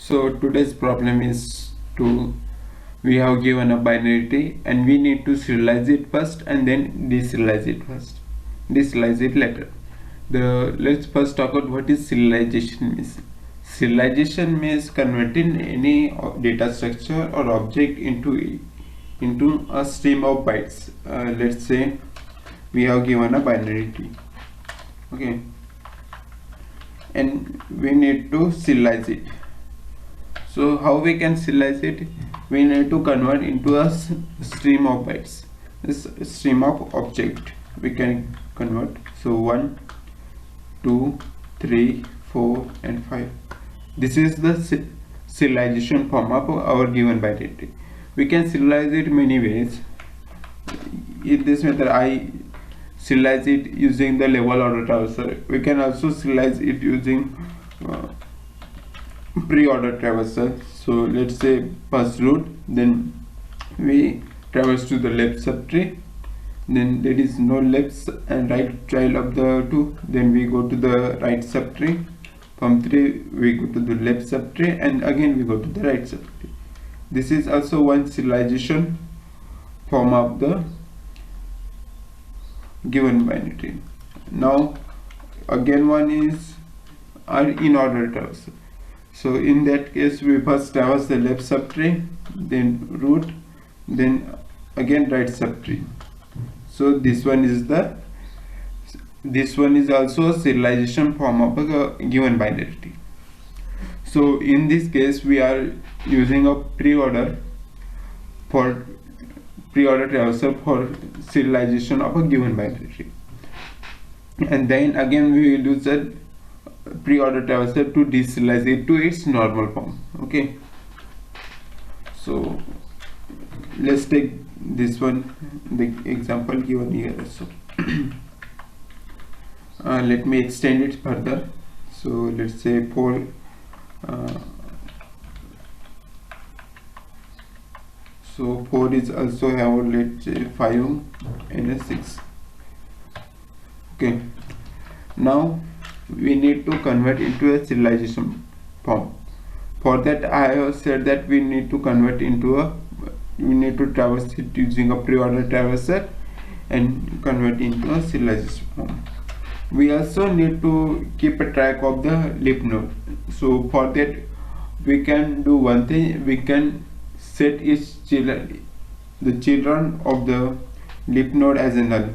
So today's problem is we have given a binary tree and we need to serialize it first and then deserialize it later. Let's first talk about what is serialization means. Serialization means converting any data structure or object into a stream of bytes. Let's say we have given a binary tree, okay, and we need to serialize it. So how we can serialize it? We need to convert into a stream of bytes, this stream of object we can convert. So 1, 2, 3, 4 and 5. This is the serialization form of our given binary tree. We can serialize it many ways. In this method I serialize it using the level order traversal. We can also serialize it using pre-order traversal. So let's say first root, then we traverse to the left subtree, then there is no left and right child of the 2, then we go to the right subtree, from 3 we go to the left subtree, and again we go to the right subtree. This is also one serialization form of the given binary tree. Now again one is our in order traversal. So in that case we first traverse the left subtree, then root, then again right subtree. So this one is also a serialization form of a given binary tree. So in this case we are using a pre-order traversal for serialization of a given binary tree, and then again we will use a pre-order traversal to deserialize it to its normal form. Okay, so let's take this one, the example given here. So let me extend it further. So let's say 4 so 4 is also have, let's say 5 and a 6. Okay, now we need to convert into a serialization form. For that I have said that we need to traverse it using a pre-order traversal and convert into a serialization form. We also need to keep a track of the leaf node. So for that we can do one thing, we can set the children of the leaf node as a null.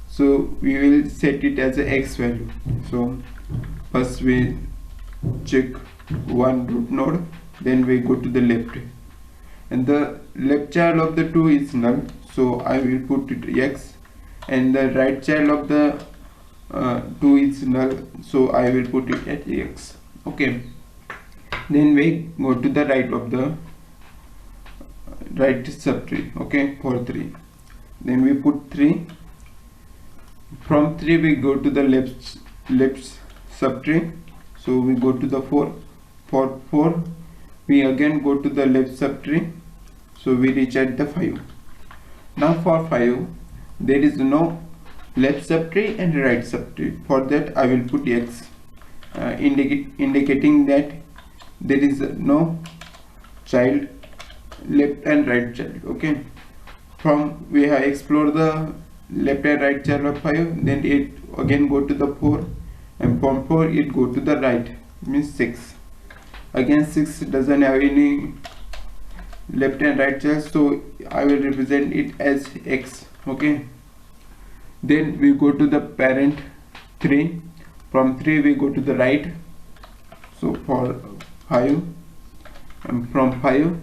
So we will set it as a x value. So first we check one root node, then we go to the left, and the left child of the 2 is null, so I will put it x, and the right child of the 2 is null, so I will put it at x. Okay, then we go to the right of the right subtree, okay, for 3, then we put 3. From 3 we go to the left subtree, so we go to the 4. For 4 we again go to the left subtree, so we reach at the 5. Now for 5 there is no left subtree and right subtree. For that I will put x, indicating that there is no child left and right child. Okay, from we have explored the left and right child of 5, then it again go to the 4, and from 4 it go to the right, means 6. Again 6 doesn't have any left and right child, so I will represent it as x. Okay, then we go to the parent 3. From 3 we go to the right, so for 5, and from 5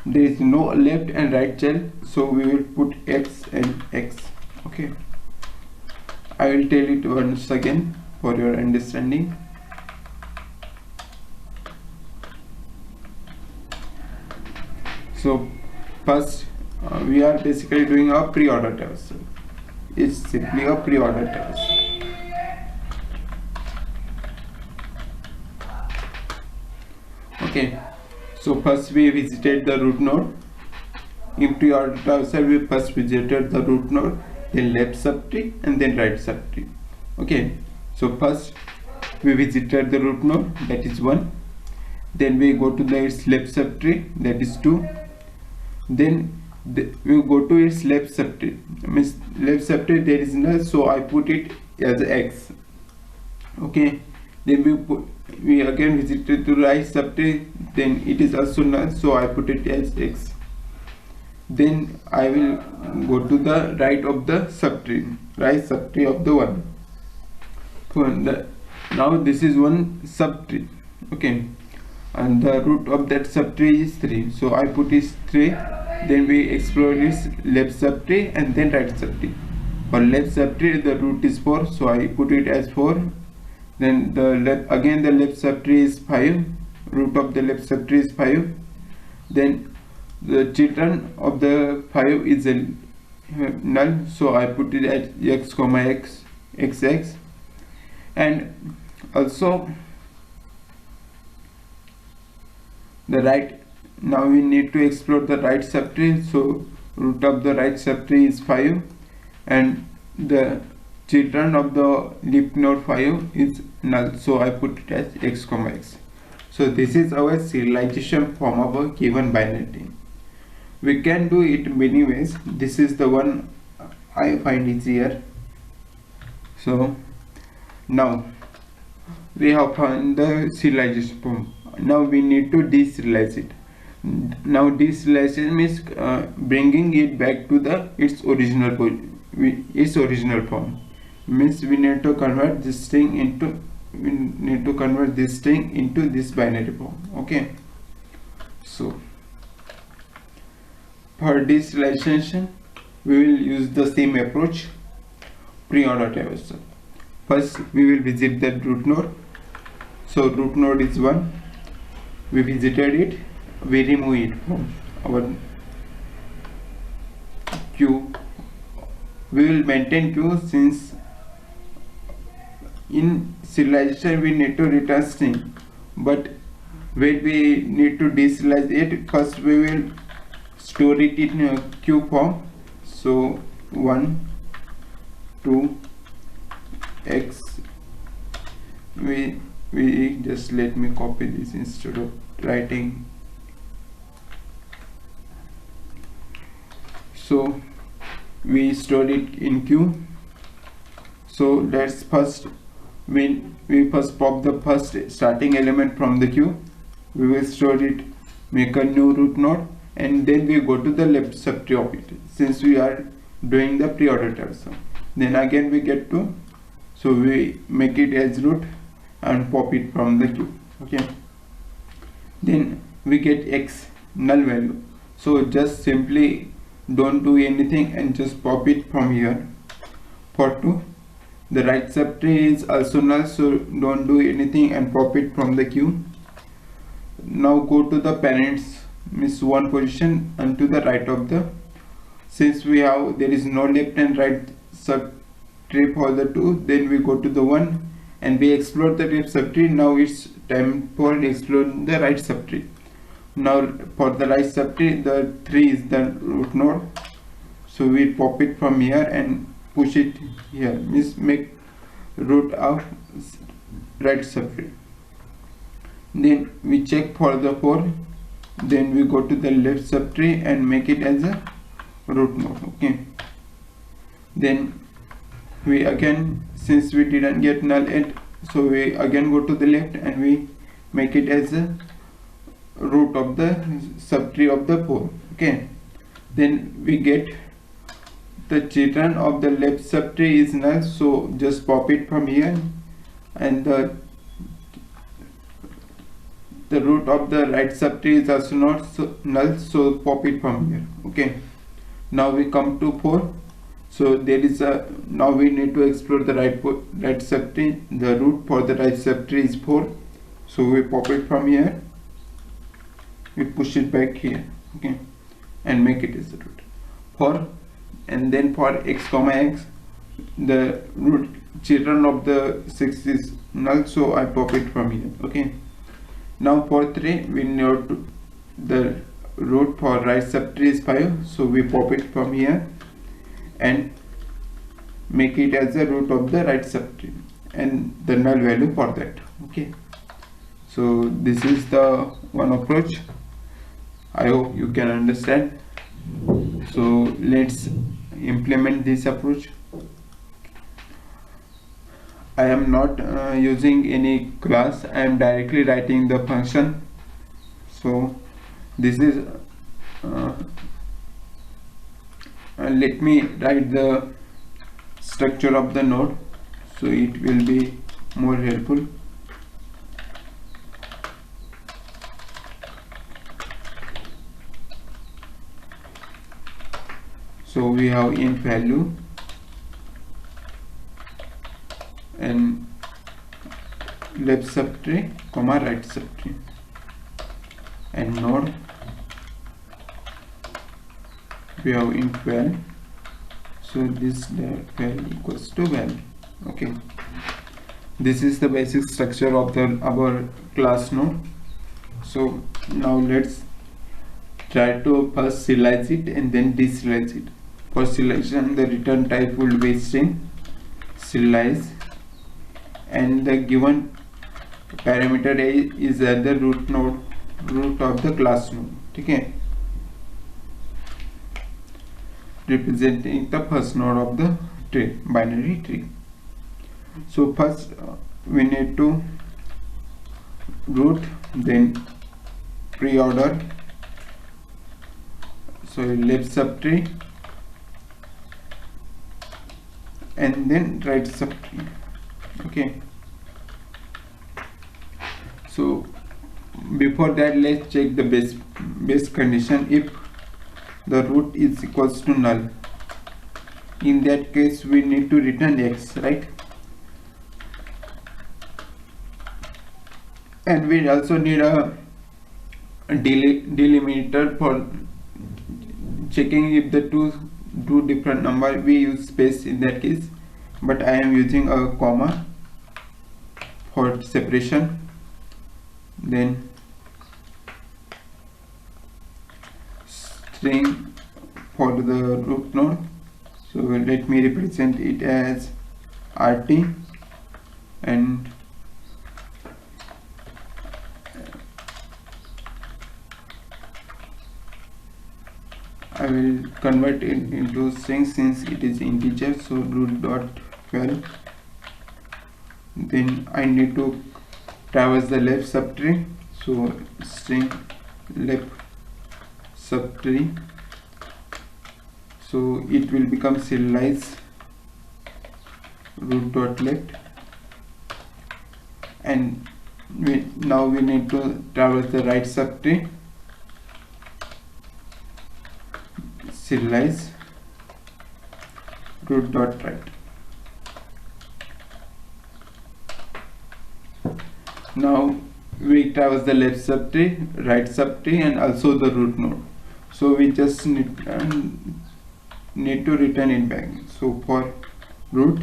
there is no left and right child, so we will put x and x. Okay, I will tell it once again for your understanding. So first we are basically doing a pre-order traversal. It's simply a pre-order traversal. Okay, so first we visited the root node. In pre-order traversal we first visited the root node, then left subtree, and then right subtree. Okay, so first we visited the root node, that is 1, then we go to its left subtree, that is 2. Then we go to its left subtree, means left subtree there is null, so I put it as x. Okay, then we again visit to right subtree, then it is also null, so I put it as x. Then I will go to the right of the subtree, right subtree of the 1. Now this is one subtree, okay, and the root of that subtree is 3, so I put is 3. Then we explore its left subtree and then right subtree. For left subtree the root is 4, so I put it as 4. Then the left subtree is 5, root of the left subtree is 5. Then the children of the 5 is a null, so I put it as x comma x, xx. And also the right, now we need to explore the right subtree, so root of the right subtree is 5 and the children of the leaf node 5 is null, so I put it as x comma x. So this is our serialization form of a given binary. We can do it many ways. This is the one I find easier. So now we have found the serialization form. Now we need to deserialize it. Now deserialization means bringing it back to its original form. Means we need to convert this thing into this binary form. Okay. So for deserialization we will use the same approach, pre-order traversal. First we will visit the root node. So root node is 1. We visited it, we remove it from our queue. We will maintain queue, since in serialization we need to return string, but when we need to deserialize it, first we will store it in a queue form. So 1 2 x, we just let me copy this instead of writing. So we store it in queue. So let's first, when we first pop the first starting element from the queue, we will store it, make a new root node, and then we go to the left subtree of it, since we are doing the pre-order traversal. Then again we get to, so we make it as root and pop it from the queue. Okay, then we get x, null value, so just simply don't do anything and just pop it from here. For 2, the right subtree is also null, so don't do anything and pop it from the queue. Now go to the parents, means 1 position, and to the right of the, since there is no left and right subtree for the 2, then we go to the 1 and we explore the left subtree. Now it's time for exploring the right subtree. Now for the right subtree, the 3 is the root node, so we pop it from here and push it here, means make root of right subtree. Then we check for the 4, then we go to the left subtree and make it as a root node. Okay, then we again, since we didn't get null yet, so we again go to the left and we make it as a root of the subtree of the 4. Okay, then we get the children of the left subtree is null, so just pop it from here, and the root of the right subtree is also not null, so pop it from here. Okay, now we come to 4. So there is a, now we need to explore the right subtree. The root for the right subtree is 4, so we pop it from here, we push it back here. Okay, and make it as a root. For, and then for x comma x, the root children of the 6 is null, so I pop it from here. Okay, now for 3, we know the root for right subtree is 5, so we pop it from here and make it as a root of the right subtree and the null value for that. Okay, So this is the one approach. I hope you can understand. So let's implement this approach. I am not using any class, I am directly writing the function. So this is let me write the structure of the node, so it will be more helpful. So we have int value and left subtree comma right subtree, and node we have int val, so this val equals to val. Okay, this is the basic structure of our class node. So now let's try to first serialize it and then deserialize it. For selection, the return type will be string serialize, and the given parameter is at the root of the class node. Okay, representing the first node of the tree, binary tree. So first we need to root, then pre-order, so left subtree, and then right subtree. Okay, so before that let's check the base condition. If the root is equals to null, in that case we need to return x, right? And we also need a delimiter for checking if the two different number. We use space in that case, but I am using a comma for separation. Then string for the root node, so let me represent it as RT, and I will convert it into string since it is integer, so root.val. Then I need to traverse the left subtree, so string left subtree, so it will become serialize root.left, and now we need to traverse the right subtree, serialize root.right. Now we traverse the left subtree, right subtree, and also the root node, so we just need to return it back. So for root,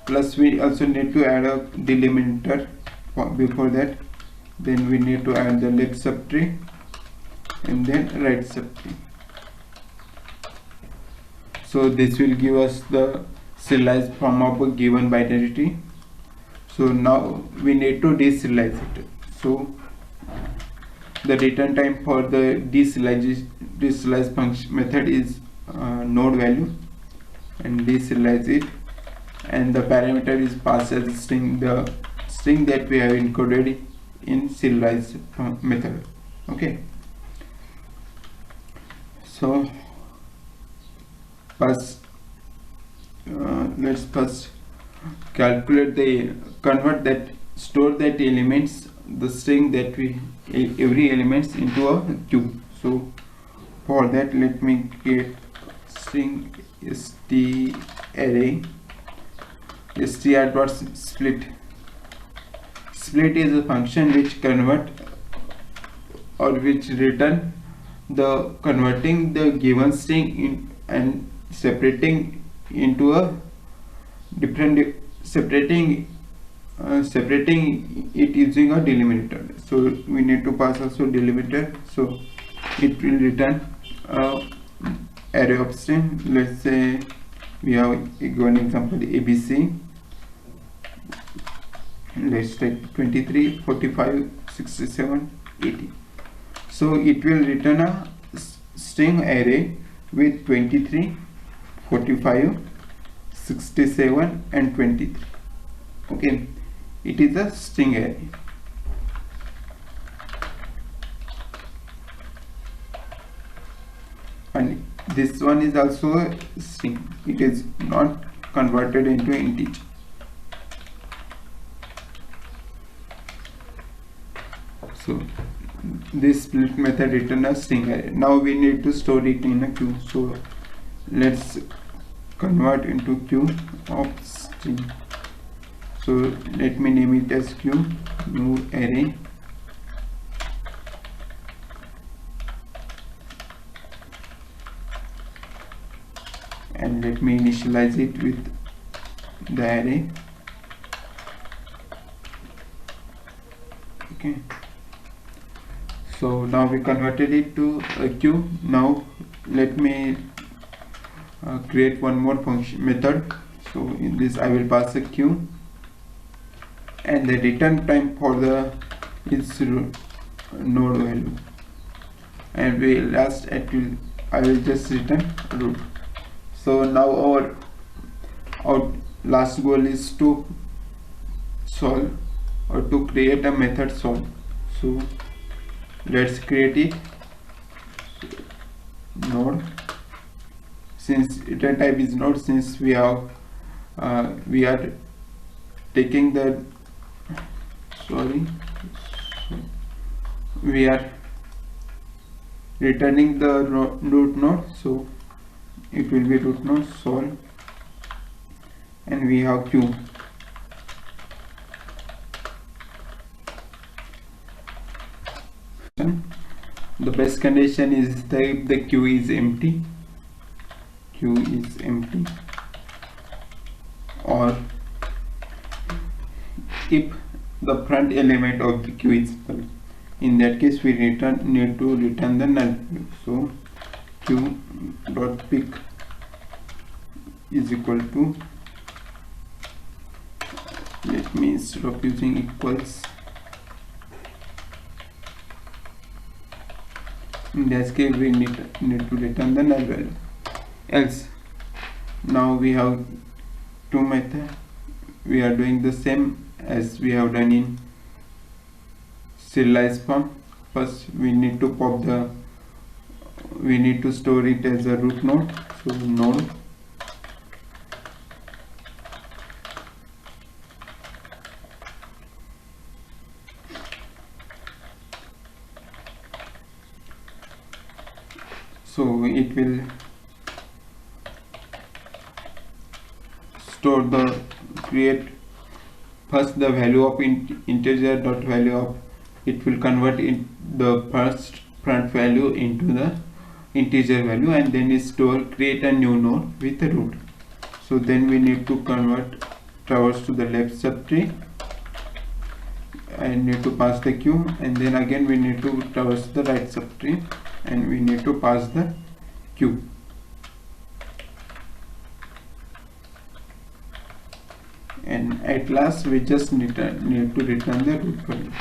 plus we also need to add a delimiter before that. Then we need to add the left subtree and then right subtree. So this will give us the serialized form of a given binary tree. So now we need to deserialize it. So the return time for the deserialize function method is node value, and deserialize it, and the parameter is passed as a string, the string that we have encoded in serialize method. Okay, so first let's first store that elements, the string that we every elements into a cube. So for that let me create string st array str.split. Split is a function which convert or which return the converting the given string in and separating into a different separating it using a delimiter. So we need to pass also delimiter, so it will return array of string. Let's say we have one example ABC. Let's take 23, 45, 67, 80. So it will return a string array with 23, 45, 67 and 23. Okay, it is a string array. And this one is also a string. It is not converted into integer. So this split method return a string array. Now we need to store it in a queue. So let's convert into queue of string. So let me name it as queue new array, and let me initialize it with the array. Okay, so now we converted it to a queue. Now let me create one more function method. So in this I will pass a queue, and the return time for the is node value, and I will just return root. So now our last goal is to solve or to create a method solve. So let's create it. Node, since return type is node, since we are taking the we are returning the root node, so it will be root node solve, and we have queue. The best condition is if the queue is empty, or if the front element of the queue is null. In that case we need to return the null value. So queue dot pick is equal to, let me, instead of using equals, in that case we need to return the null value. Else, now we have two methods. We are doing the same as we have done in serialize form. First we need to store it as a root node. So node so it will store the create first the value of integer dot value of, it will convert in the first front value into the integer value, and then it create a new node with a root. So then we need to traverse to the left subtree, and need to pass the queue, and then again we need to traverse the right subtree, and we need to pass the queue. And at last we just need to return the root value.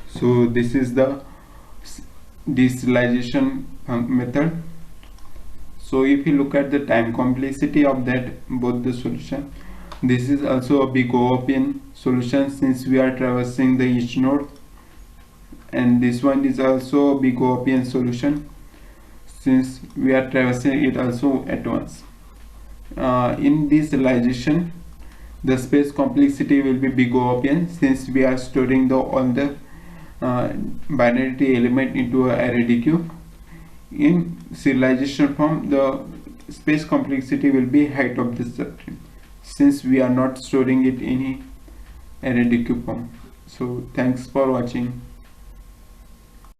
So this is the deserialization method. So if you look at the time complexity of both the solution, this is also a big OOPN solution since we are traversing the each node, and this one is also a big OOPN solution since we are traversing it also at once. In deserialization, the space complexity will be big OOPN since we are storing all the binary element into a array DQ. In serialization form, the space complexity will be height of the subtree since we are not storing it in array DQ form. So thanks for watching.